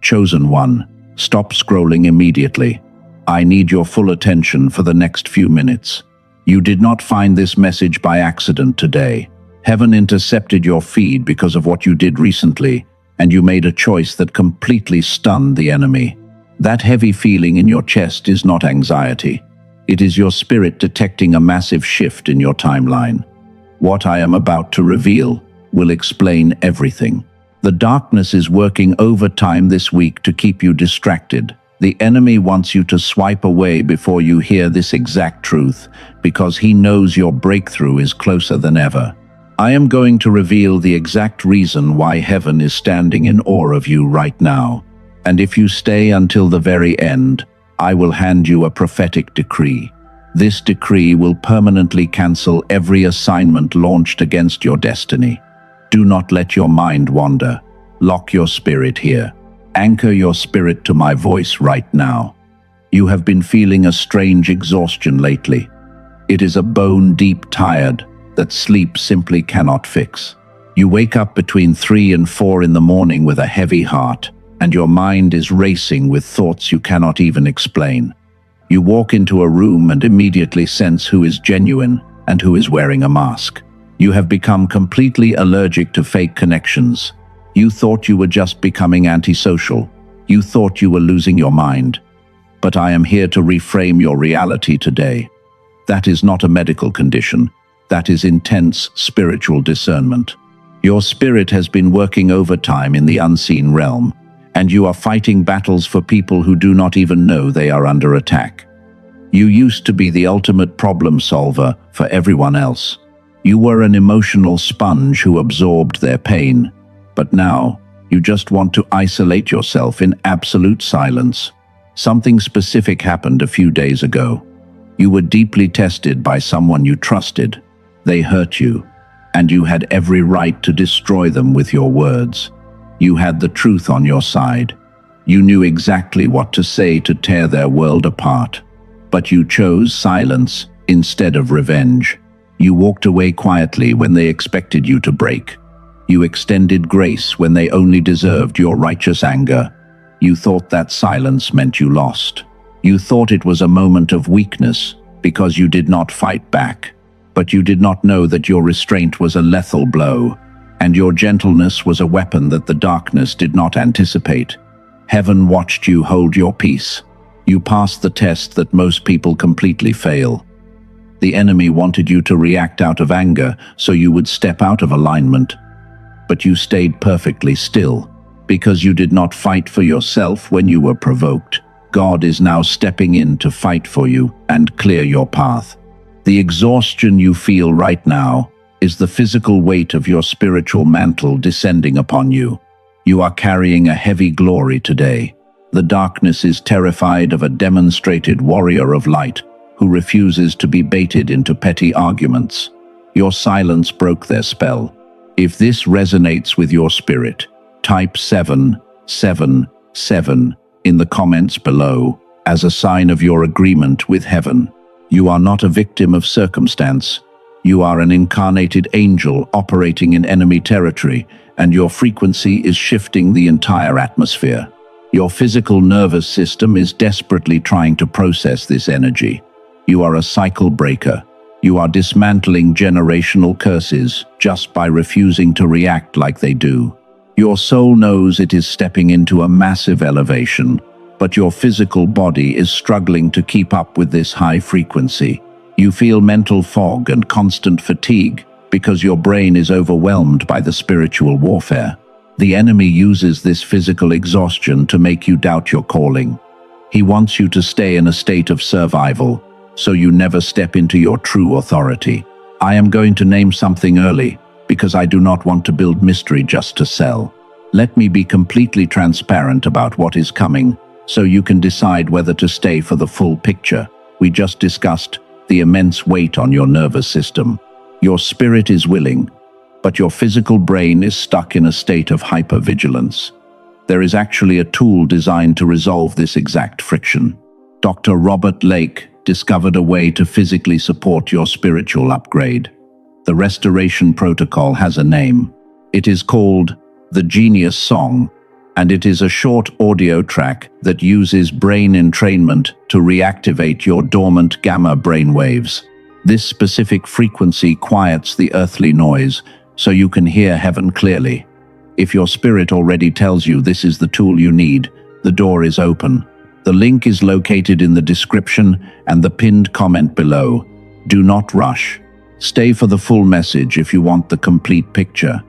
Chosen one, stop scrolling immediately. I need your full attention for the next few minutes. You did not find this message by accident today. Heaven intercepted your feed because of what you did recently, and you made a choice that completely stunned the enemy. That heavy feeling in your chest is not anxiety. It is your spirit detecting a massive shift in your timeline. What I am about to reveal will explain everything. The darkness is working overtime this week to keep you distracted. The enemy wants you to swipe away before you hear this exact truth, because he knows your breakthrough is closer than ever. I am going to reveal the exact reason why heaven is standing in awe of you right now. And if you stay until the very end, I will hand you a prophetic decree. This decree will permanently cancel every assignment launched against your destiny. Do not let your mind wander. Lock your spirit here. Anchor your spirit to my voice right now. You have been feeling a strange exhaustion lately. It is a bone-deep tired that sleep simply cannot fix. You wake up between 3 and 4 in the morning with a heavy heart, and your mind is racing with thoughts you cannot even explain. You walk into a room and immediately sense who is genuine and who is wearing a mask. You have become completely allergic to fake connections. You thought you were just becoming antisocial. You thought you were losing your mind. But I am here to reframe your reality today. That is not a medical condition. That is intense spiritual discernment. Your spirit has been working overtime in the unseen realm, and you are fighting battles for people who do not even know they are under attack. You used to be the ultimate problem solver for everyone else. You were an emotional sponge who absorbed their pain, but now you just want to isolate yourself in absolute silence. Something specific happened a few days ago. You were deeply tested by someone you trusted. They hurt you, and you had every right to destroy them with your words. You had the truth on your side. You knew exactly what to say to tear their world apart. But you chose silence instead of revenge. You walked away quietly when they expected you to break. You extended grace when they only deserved your righteous anger. You thought that silence meant you lost. You thought it was a moment of weakness because you did not fight back. But you did not know that your restraint was a lethal blow, and your gentleness was a weapon that the darkness did not anticipate. Heaven watched you hold your peace. You passed the test that most people completely fail. The enemy wanted you to react out of anger so you would step out of alignment. But you stayed perfectly still, because you did not fight for yourself when you were provoked. God is now stepping in to fight for you and clear your path. The exhaustion you feel right now is the physical weight of your spiritual mantle descending upon you. You are carrying a heavy glory today. The darkness is terrified of a demonstrated warrior of light who refuses to be baited into petty arguments. Your silence broke their spell. If this resonates with your spirit, type 777 in the comments below as a sign of your agreement with heaven. You are not a victim of circumstance. You are an incarnated angel operating in enemy territory, and your frequency is shifting the entire atmosphere. Your physical nervous system is desperately trying to process this energy. You are a cycle breaker. You are dismantling generational curses just by refusing to react like they do. Your soul knows it is stepping into a massive elevation, but your physical body is struggling to keep up with this high frequency. You feel mental fog and constant fatigue because your brain is overwhelmed by the spiritual warfare. The enemy uses this physical exhaustion to make you doubt your calling. He wants you to stay in a state of survival, so you never step into your true authority. I am going to name something early, because I do not want to build mystery just to sell. Let me be completely transparent about what is coming, so you can decide whether to stay for the full picture. We just discussed the immense weight on your nervous system. Your spirit is willing, but your physical brain is stuck in a state of hypervigilance. There is actually a tool designed to resolve this exact friction. Dr. Robert Lake discovered a way to physically support your spiritual upgrade. The restoration protocol has a name. It is called the Genius Song. and it is a short audio track that uses brain entrainment to reactivate your dormant gamma brainwaves. This specific frequency quiets the earthly noise, so you can hear heaven clearly. If your spirit already tells you this is the tool you need, the door is open. The link is located in the description and the pinned comment below. Do not rush. Stay for the full message if you want the complete picture.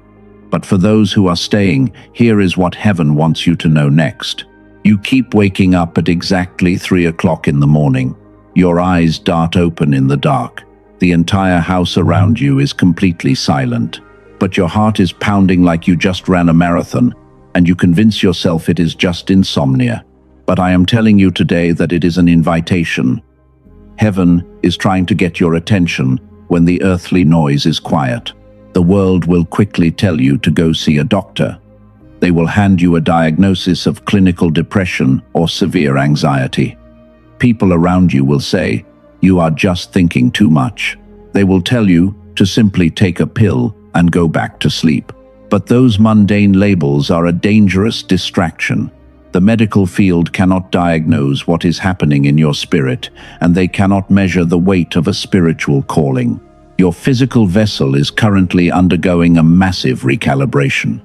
But for those who are staying, here is what heaven wants you to know next. You keep waking up at exactly 3 o'clock in the morning. Your eyes dart open in the dark. The entire house around you is completely silent. But your heart is pounding like you just ran a marathon, and you convince yourself it is just insomnia. But I am telling you today that it is an invitation. Heaven is trying to get your attention when the earthly noise is quiet. The world will quickly tell you to go see a doctor. They will hand you a diagnosis of clinical depression or severe anxiety. People around you will say, "You are just thinking too much." They will tell you to simply take a pill and go back to sleep. But those mundane labels are a dangerous distraction. The medical field cannot diagnose what is happening in your spirit, and they cannot measure the weight of a spiritual calling. Your physical vessel is currently undergoing a massive recalibration.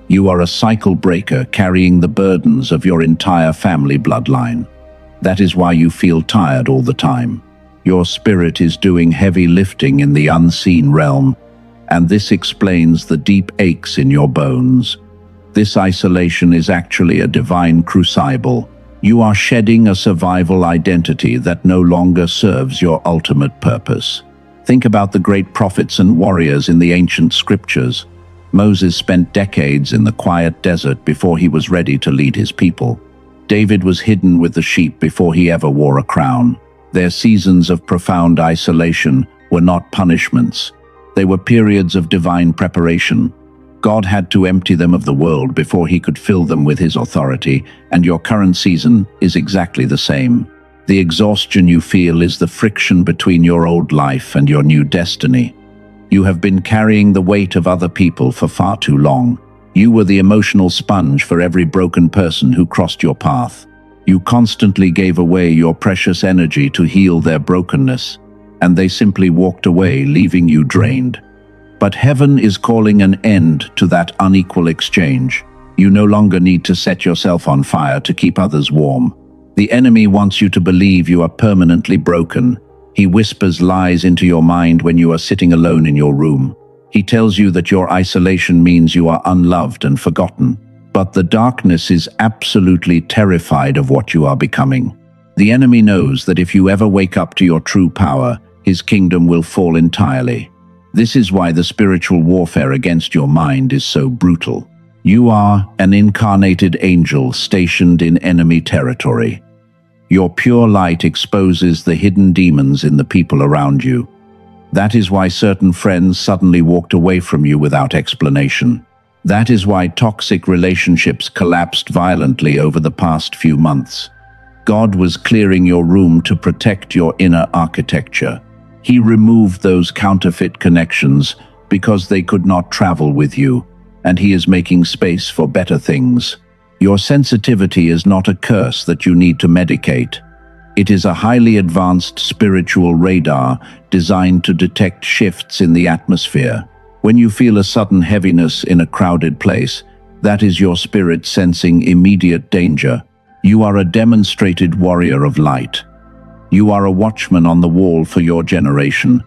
You are a cycle breaker carrying the burdens of your entire family bloodline. That is why you feel tired all the time. Your spirit is doing heavy lifting in the unseen realm, and this explains the deep aches in your bones. This isolation is actually a divine crucible. You are shedding a survival identity that no longer serves your ultimate purpose. Think about the great prophets and warriors in the ancient scriptures. Moses spent decades in the quiet desert before he was ready to lead his people. David was hidden with the sheep before he ever wore a crown. Their seasons of profound isolation were not punishments. They were periods of divine preparation. God had to empty them of the world before he could fill them with his authority, and your current season is exactly the same. The exhaustion you feel is the friction between your old life and your new destiny. You have been carrying the weight of other people for far too long. You were the emotional sponge for every broken person who crossed your path. You constantly gave away your precious energy to heal their brokenness, and they simply walked away, leaving you drained. But heaven is calling an end to that unequal exchange. You no longer need to set yourself on fire to keep others warm. The enemy wants you to believe you are permanently broken. He whispers lies into your mind when you are sitting alone in your room. He tells you that your isolation means you are unloved and forgotten. But the darkness is absolutely terrified of what you are becoming. The enemy knows that if you ever wake up to your true power, his kingdom will fall entirely. This is why the spiritual warfare against your mind is so brutal. You are an incarnated angel stationed in enemy territory. Your pure light exposes the hidden demons in the people around you. That is why certain friends suddenly walked away from you without explanation. That is why toxic relationships collapsed violently over the past few months. God was clearing your room to protect your inner architecture. He removed those counterfeit connections because they could not travel with you, and he is making space for better things. Your sensitivity is not a curse that you need to medicate. It is a highly advanced spiritual radar designed to detect shifts in the atmosphere. When you feel a sudden heaviness in a crowded place, that is your spirit sensing immediate danger. You are a demonstrated warrior of light. You are a watchman on the wall for your generation,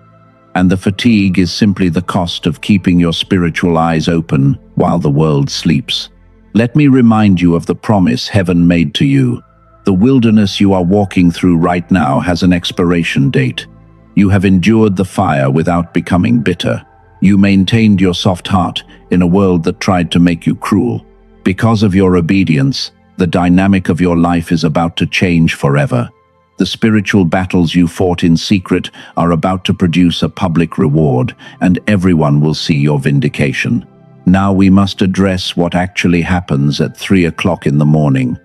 and the fatigue is simply the cost of keeping your spiritual eyes open while the world sleeps. Let me remind you of the promise heaven made to you. The wilderness you are walking through right now has an expiration date. You have endured the fire without becoming bitter. You maintained your soft heart in a world that tried to make you cruel. Because of your obedience, the dynamic of your life is about to change forever. The spiritual battles you fought in secret are about to produce a public reward, and everyone will see your vindication. Now we must address what actually happens at 3 o'clock in the morning.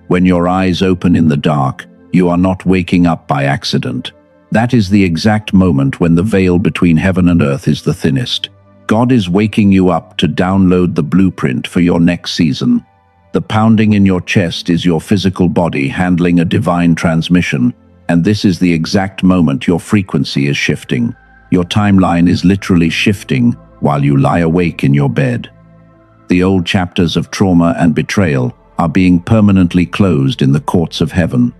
When your eyes open in the dark, you are not waking up by accident. That is the exact moment when the veil between heaven and earth is the thinnest. God is waking you up to download the blueprint for your next season. The pounding in your chest is your physical body handling a divine transmission, and this is the exact moment your frequency is shifting. Your timeline is literally shifting while you lie awake in your bed. The old chapters of trauma and betrayal are being permanently closed in the courts of heaven.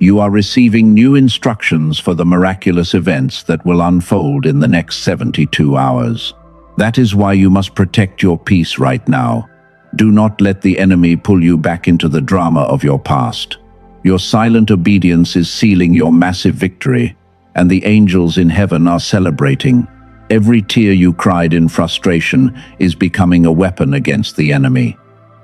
You are receiving new instructions for the miraculous events that will unfold in the next 72 hours. That is why you must protect your peace right now. Do not let the enemy pull you back into the drama of your past. Your silent obedience is sealing your massive victory, and the angels in heaven are celebrating. Every tear you cried in frustration is becoming a weapon against the enemy.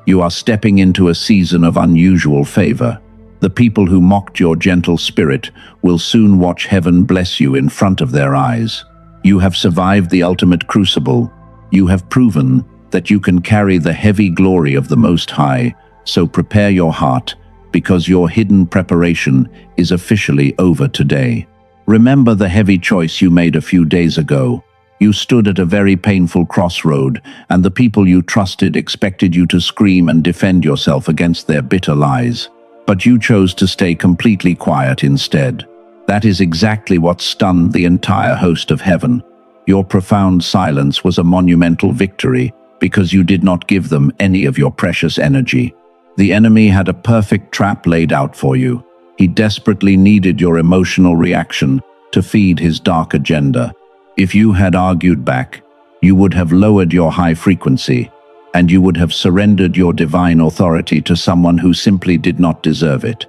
You are stepping into a season of unusual favor. The people who mocked your gentle spirit will soon watch heaven bless you in front of their eyes. You have survived the ultimate crucible. You have proven that you can carry the heavy glory of the Most High, so prepare your heart, because your hidden preparation is officially over today. Remember the heavy choice you made a few days ago. You stood at a very painful crossroad, and the people you trusted expected you to scream and defend yourself against their bitter lies. But you chose to stay completely quiet instead. That is exactly what stunned the entire host of heaven. Your profound silence was a monumental victory because you did not give them any of your precious energy. The enemy had a perfect trap laid out for you. He desperately needed your emotional reaction to feed his dark agenda. If you had argued back, you would have lowered your high frequency, and you would have surrendered your divine authority to someone who simply did not deserve it.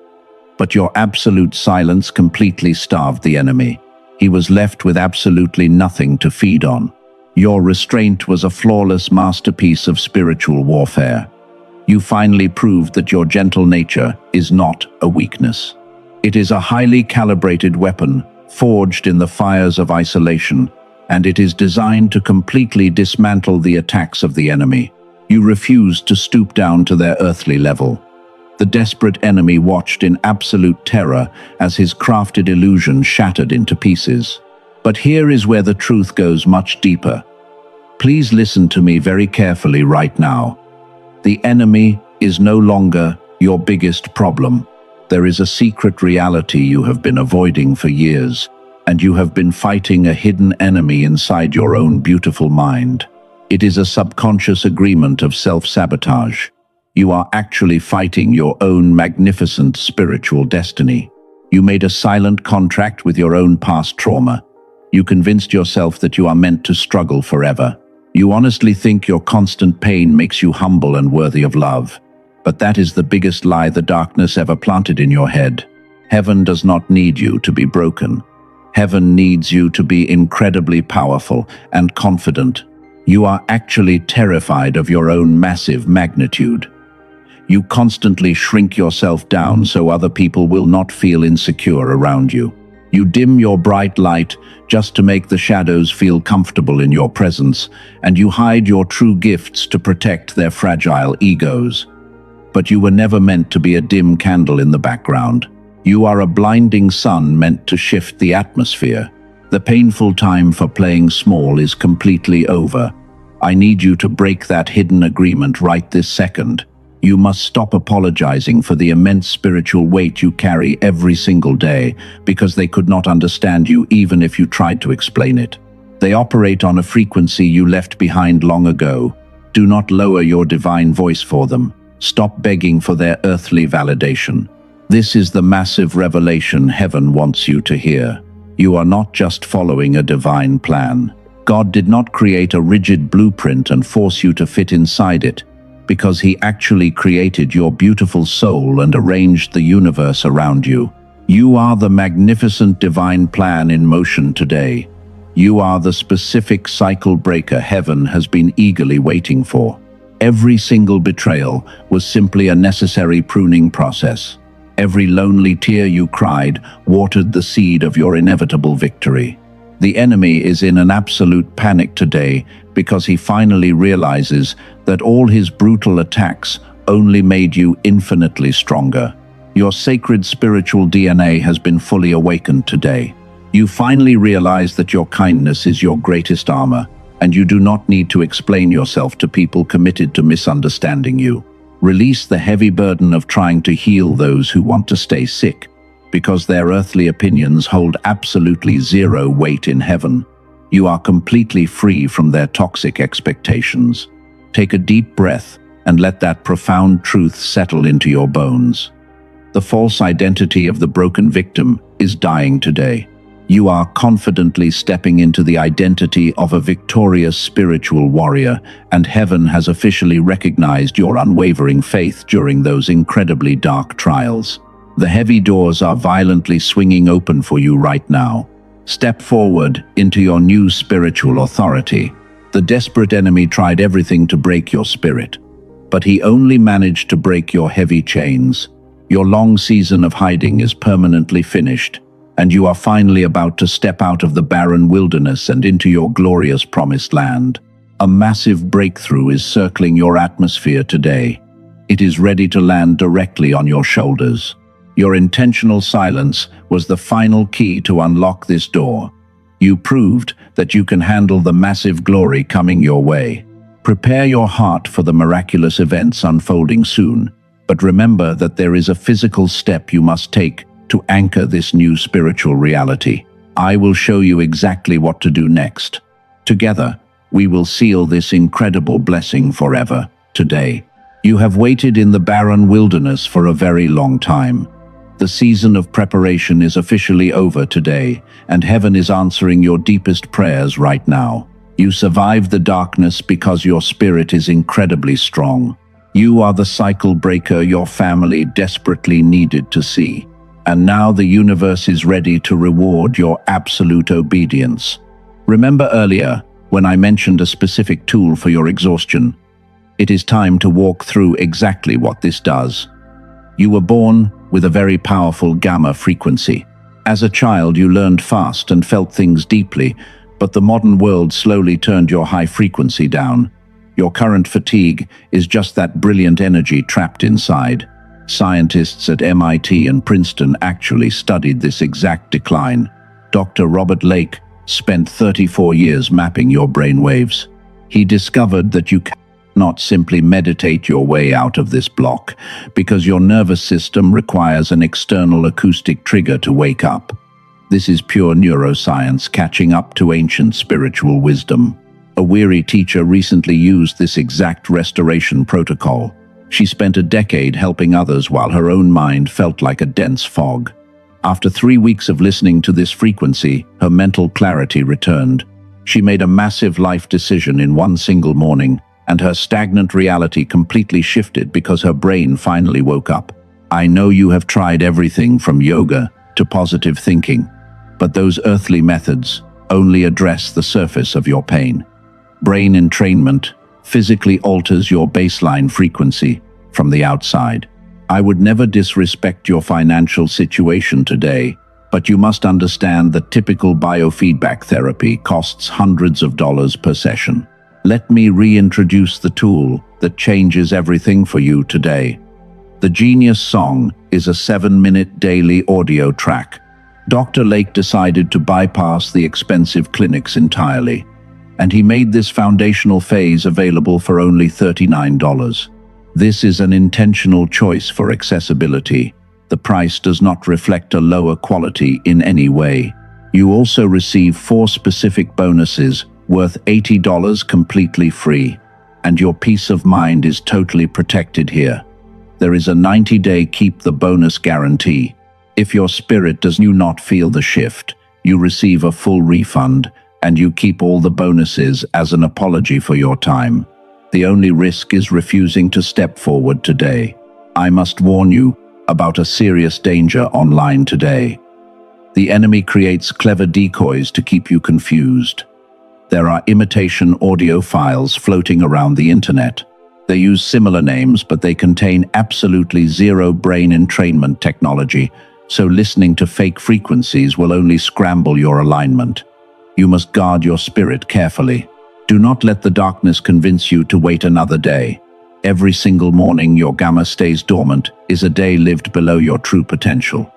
But your absolute silence completely starved the enemy. He was left with absolutely nothing to feed on. Your restraint was a flawless masterpiece of spiritual warfare. You finally proved that your gentle nature is not a weakness. It is a highly calibrated weapon, forged in the fires of isolation, and it is designed to completely dismantle the attacks of the enemy. You refused to stoop down to their earthly level. The desperate enemy watched in absolute terror as his crafted illusion shattered into pieces. But here is where the truth goes much deeper. Please listen to me very carefully right now. The enemy is no longer your biggest problem. There is a secret reality you have been avoiding for years, and you have been fighting a hidden enemy inside your own beautiful mind. It is a subconscious agreement of self-sabotage. You are actually fighting your own magnificent spiritual destiny. You made a silent contract with your own past trauma. You convinced yourself that you are meant to struggle forever. You honestly think your constant pain makes you humble and worthy of love. But that is the biggest lie the darkness ever planted in your head. Heaven does not need you to be broken. Heaven needs you to be incredibly powerful and confident. You are actually terrified of your own massive magnitude. You constantly shrink yourself down so other people will not feel insecure around you. You dim your bright light just to make the shadows feel comfortable in your presence, and you hide your true gifts to protect their fragile egos. But you were never meant to be a dim candle in the background. You are a blinding sun meant to shift the atmosphere. The painful time for playing small is completely over. I need you to break that hidden agreement right this second. You must stop apologizing for the immense spiritual weight you carry every single day, because they could not understand you even if you tried to explain it. They operate on a frequency you left behind long ago. Do not lower your divine voice for them. Stop begging for their earthly validation. This is the massive revelation heaven wants you to hear. You are not just following a divine plan. God did not create a rigid blueprint and force you to fit inside it, because He actually created your beautiful soul and arranged the universe around you. You are the magnificent divine plan in motion today. You are the specific cycle breaker heaven has been eagerly waiting for. Every single betrayal was simply a necessary pruning process. Every lonely tear you cried watered the seed of your inevitable victory. The enemy is in an absolute panic today because he finally realizes that all his brutal attacks only made you infinitely stronger. Your sacred spiritual DNA has been fully awakened today. You finally realize that your kindness is your greatest armor, and you do not need to explain yourself to people committed to misunderstanding you. Release the heavy burden of trying to heal those who want to stay sick, because their earthly opinions hold absolutely zero weight in heaven. You are completely free from their toxic expectations. Take a deep breath and let that profound truth settle into your bones. The false identity of the broken victim is dying today. You are confidently stepping into the identity of a victorious spiritual warrior, and heaven has officially recognized your unwavering faith during those incredibly dark trials. The heavy doors are violently swinging open for you right now. Step forward into your new spiritual authority. The desperate enemy tried everything to break your spirit, but he only managed to break your heavy chains. Your long season of hiding is permanently finished, and you are finally about to step out of the barren wilderness and into your glorious promised land. A massive breakthrough is circling your atmosphere today. It is ready to land directly on your shoulders. Your intentional silence was the final key to unlock this door. You proved that you can handle the massive glory coming your way. Prepare your heart for the miraculous events unfolding soon, but remember that there is a physical step you must take to anchor this new spiritual reality. I will show you exactly what to do next. Together, we will seal this incredible blessing forever, today. You have waited in the barren wilderness for a very long time. The season of preparation is officially over today, and heaven is answering your deepest prayers right now. You survived the darkness because your spirit is incredibly strong. You are the cycle breaker your family desperately needed to see. And now the universe is ready to reward your absolute obedience. Remember earlier, when I mentioned a specific tool for your exhaustion? It is time to walk through exactly what this does. You were born with a very powerful gamma frequency. As a child, you learned fast and felt things deeply, but the modern world slowly turned your high frequency down. Your current fatigue is just that brilliant energy trapped inside. Scientists at MIT and Princeton actually studied this exact decline. Dr. Robert Lake spent 34 years mapping your brain waves. He discovered that you cannot simply meditate your way out of this block, because your nervous system requires an external acoustic trigger to wake up. This is pure neuroscience catching up to ancient spiritual wisdom. A weary teacher recently used this exact restoration protocol. She spent a decade helping others while her own mind felt like a dense fog. After 3 weeks of listening to this frequency, her mental clarity returned. She made a massive life decision in one single morning, and her stagnant reality completely shifted because her brain finally woke up. I know you have tried everything from yoga to positive thinking, but those earthly methods only address the surface of your pain. Brain entrainment physically alters your baseline frequency from the outside. I would never disrespect your financial situation today, but you must understand that typical biofeedback therapy costs hundreds of dollars per session. Let me reintroduce the tool that changes everything for you today. The Genius Song is a 7-minute daily audio track. Dr. Lake decided to bypass the expensive clinics entirely, and he made this foundational phase available for only $39. This is an intentional choice for accessibility. The price does not reflect a lower quality in any way. You also receive 4 specific bonuses worth $80 completely free, and your peace of mind is totally protected here. There is a 90-day keep the bonus guarantee. If your spirit does not feel the shift, you receive a full refund, and you keep all the bonuses as an apology for your time. The only risk is refusing to step forward today. I must warn you about a serious danger online today. The enemy creates clever decoys to keep you confused. There are imitation audio files floating around the internet. They use similar names, but they contain absolutely zero brain entrainment technology, so listening to fake frequencies will only scramble your alignment. You must guard your spirit carefully. Do not let the darkness convince you to wait another day. Every single morning your gamma stays dormant is a day lived below your true potential.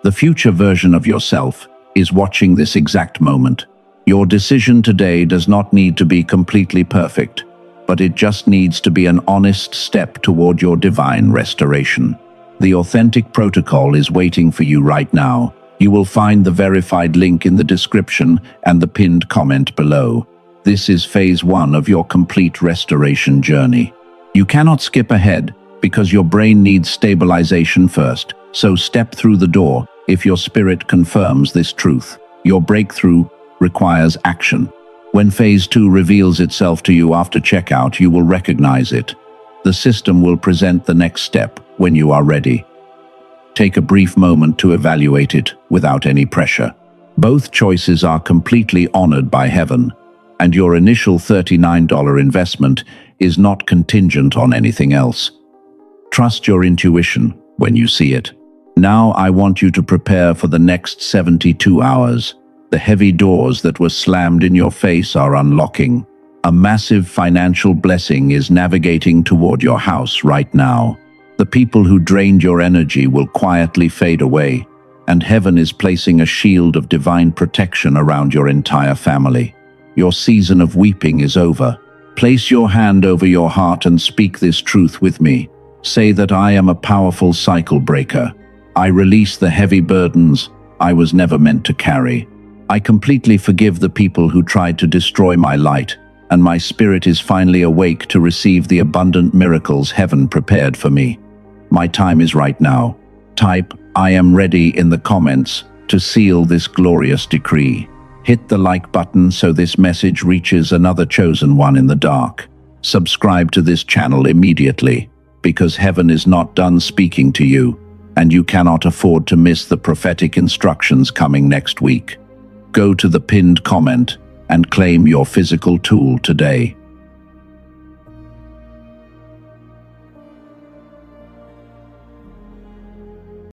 The future version of yourself is watching this exact moment. Your decision today does not need to be completely perfect. but it just needs to be an honest step toward your divine restoration. The authentic protocol is waiting for you right now. You will find the verified link in the description and the pinned comment below. This is phase 1 of your complete restoration journey. You cannot skip ahead because your brain needs stabilization first, so step through the door if your spirit confirms this truth. Your breakthrough requires action. When phase 2 reveals itself to you after checkout, you will recognize it. The system will present the next step when you are ready. Take a brief moment to evaluate it without any pressure. Both choices are completely honored by heaven, and your initial $39 investment is not contingent on anything else. Trust your intuition when you see it. Now I want you to prepare for the next 72 hours. The heavy doors that were slammed in your face are unlocking. A massive financial blessing is navigating toward your house right now. The people who drained your energy will quietly fade away, and heaven is placing a shield of divine protection around your entire family. Your season of weeping is over. Place your hand over your heart and speak this truth with me. Say that I am a powerful cycle breaker. I release the heavy burdens I was never meant to carry. I completely forgive the people who tried to destroy my light, and my spirit is finally awake to receive the abundant miracles heaven prepared for me. My time is right now. Type, "I am ready" in the comments to seal this glorious decree. Hit the like button so this message reaches another chosen one in the dark. Subscribe to this channel immediately, because heaven is not done speaking to you, and you cannot afford to miss the prophetic instructions coming next week. Go to the pinned comment and claim your physical tool today.